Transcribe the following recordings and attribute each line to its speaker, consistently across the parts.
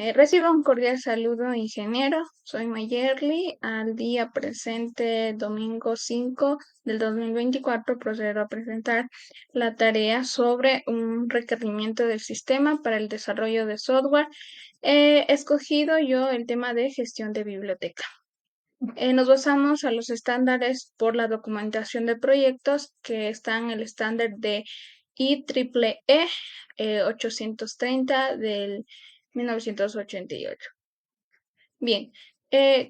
Speaker 1: Reciba un cordial saludo, ingeniero. Soy Mayerly. Al día presente, domingo 5 del 2024, procedo a presentar la tarea sobre un requerimiento del sistema para el desarrollo de software. He escogido yo el tema de gestión de biblioteca. Nos basamos a los estándares por la documentación de proyectos que están en el estándar de IEEE 830 del 1988. Bien,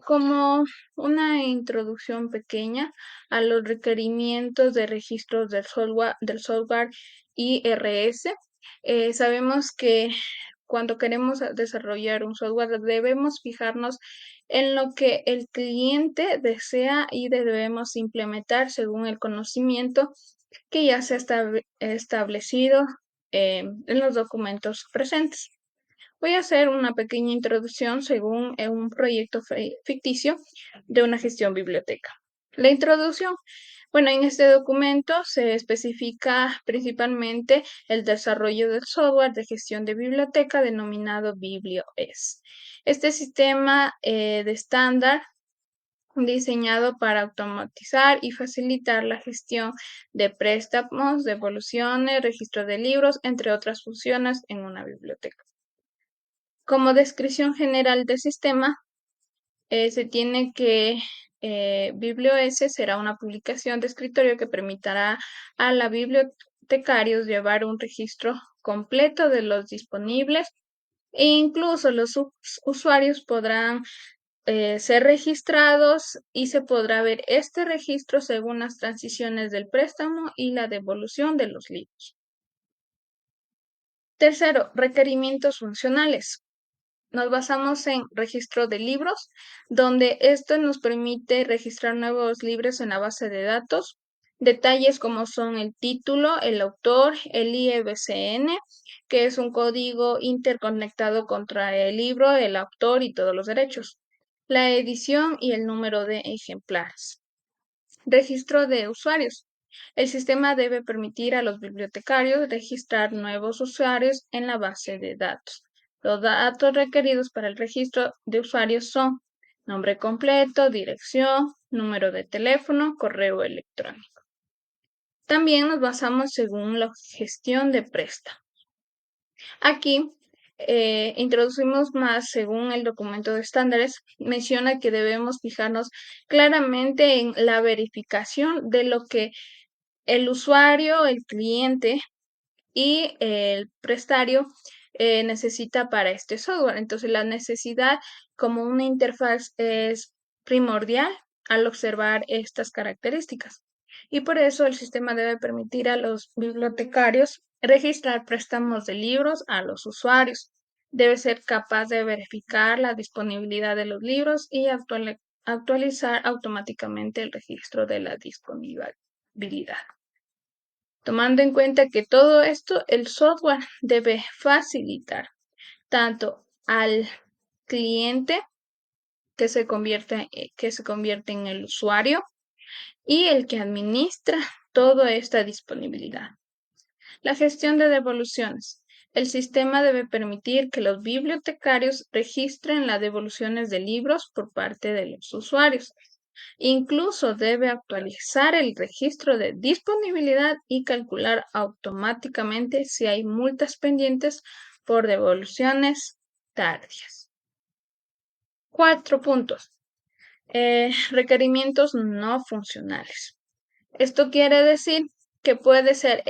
Speaker 1: como una introducción pequeña a los requerimientos de registros del software IRS, sabemos que cuando queremos desarrollar un software debemos fijarnos en lo que el cliente desea y debemos implementar según el conocimiento que ya se ha establecido en los documentos presentes. Voy a hacer una pequeña introducción según un proyecto ficticio de una gestión biblioteca. La introducción. Bueno, en este documento se especifica principalmente el desarrollo del software de gestión de biblioteca denominado BiblioS. Este sistema de estándar diseñado para automatizar y facilitar la gestión de préstamos, devoluciones, registro de libros, entre otras funciones en una biblioteca. Como descripción general del sistema, se tiene que BiblioS será una publicación de escritorio que permitirá a la bibliotecarios llevar un registro completo de los disponibles e incluso los usuarios podrán ser registrados y se podrá ver este registro según las transiciones del préstamo y la devolución de los libros. Tercero, requerimientos funcionales. Nos basamos en registro de libros, donde esto nos permite registrar nuevos libros en la base de datos. Detalles como son el título, el autor, el ISBN, que es un código interconectado contra el libro, el autor y todos los derechos. La edición y el número de ejemplares. Registro de usuarios. El sistema debe permitir a los bibliotecarios registrar nuevos usuarios en la base de datos. Los datos requeridos para el registro de usuarios son nombre completo, dirección, número de teléfono, correo electrónico. También nos basamos según la gestión de préstamo. Aquí introducimos más según el documento de estándares, menciona que debemos fijarnos claramente en la verificación de lo que el usuario, el cliente y el prestario necesita para este software. Entonces, la necesidad como una interfaz es primordial al observar estas características. Y por eso el sistema debe permitir a los bibliotecarios registrar préstamos de libros a los usuarios. Debe ser capaz de verificar la disponibilidad de los libros y actualizar automáticamente el registro de la disponibilidad. Tomando en cuenta que todo esto, el software debe facilitar tanto al cliente que se convierte en el usuario y el que administra toda esta disponibilidad. La gestión de devoluciones. El sistema debe permitir que los bibliotecarios registren las devoluciones de libros por parte de los usuarios. Incluso debe actualizar el registro de disponibilidad y calcular automáticamente si hay multas pendientes por devoluciones tardías. 4 puntos. Requerimientos no funcionales. Esto quiere decir que puede ser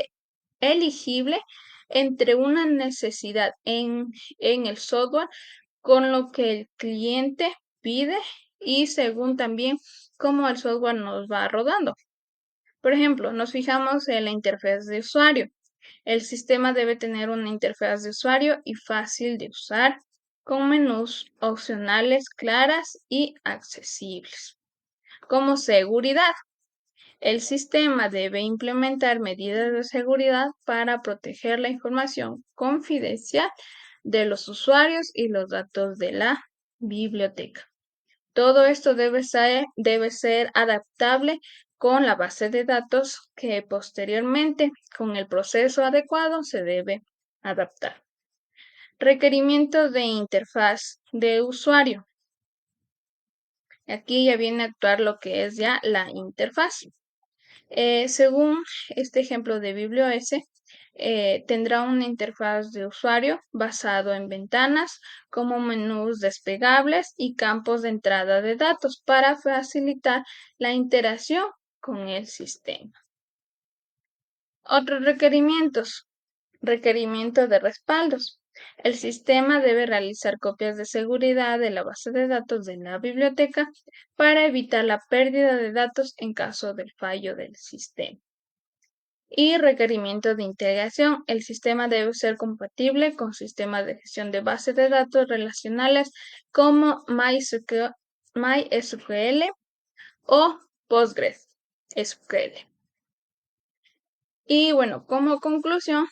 Speaker 1: elegible entre una necesidad en el software con lo que el cliente pide y según también cómo el software nos va rodando. Por ejemplo, nos fijamos en la interfaz de usuario. El sistema debe tener una interfaz de usuario y fácil de usar, con menús opcionales claras y accesibles. Como seguridad. El sistema debe implementar medidas de seguridad para proteger la información confidencial de los usuarios y los datos de la biblioteca. Todo esto debe ser adaptable con la base de datos que posteriormente, con el proceso adecuado, se debe adaptar. Requerimiento de interfaz de usuario. Aquí ya viene a actuar lo que es ya la interfaz. Según este ejemplo de BiblioS, tendrá una interfaz de usuario basado en ventanas como menús desplegables y campos de entrada de datos para facilitar la interacción con el sistema. Otros requerimientos. Requerimiento de respaldos. El sistema debe realizar copias de seguridad de la base de datos de la biblioteca para evitar la pérdida de datos en caso del fallo del sistema. Y requerimiento de integración. El sistema debe ser compatible con sistemas de gestión de bases de datos relacionales como MySQL o PostgreSQL. Y bueno, como conclusión,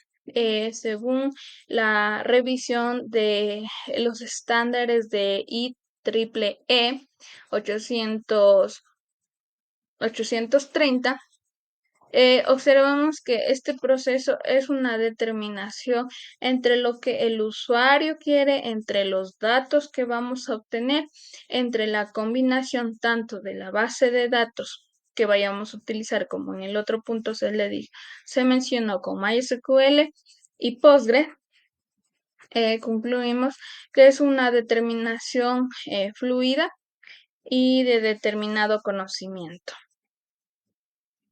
Speaker 1: según la revisión de los estándares de IEEE 830, observamos que este proceso es una determinación entre lo que el usuario quiere, entre los datos que vamos a obtener, entre la combinación tanto de la base de datos que vayamos a utilizar, como en el otro punto se mencionó con MySQL y Postgres. Concluimos que es una determinación fluida y de determinado conocimiento.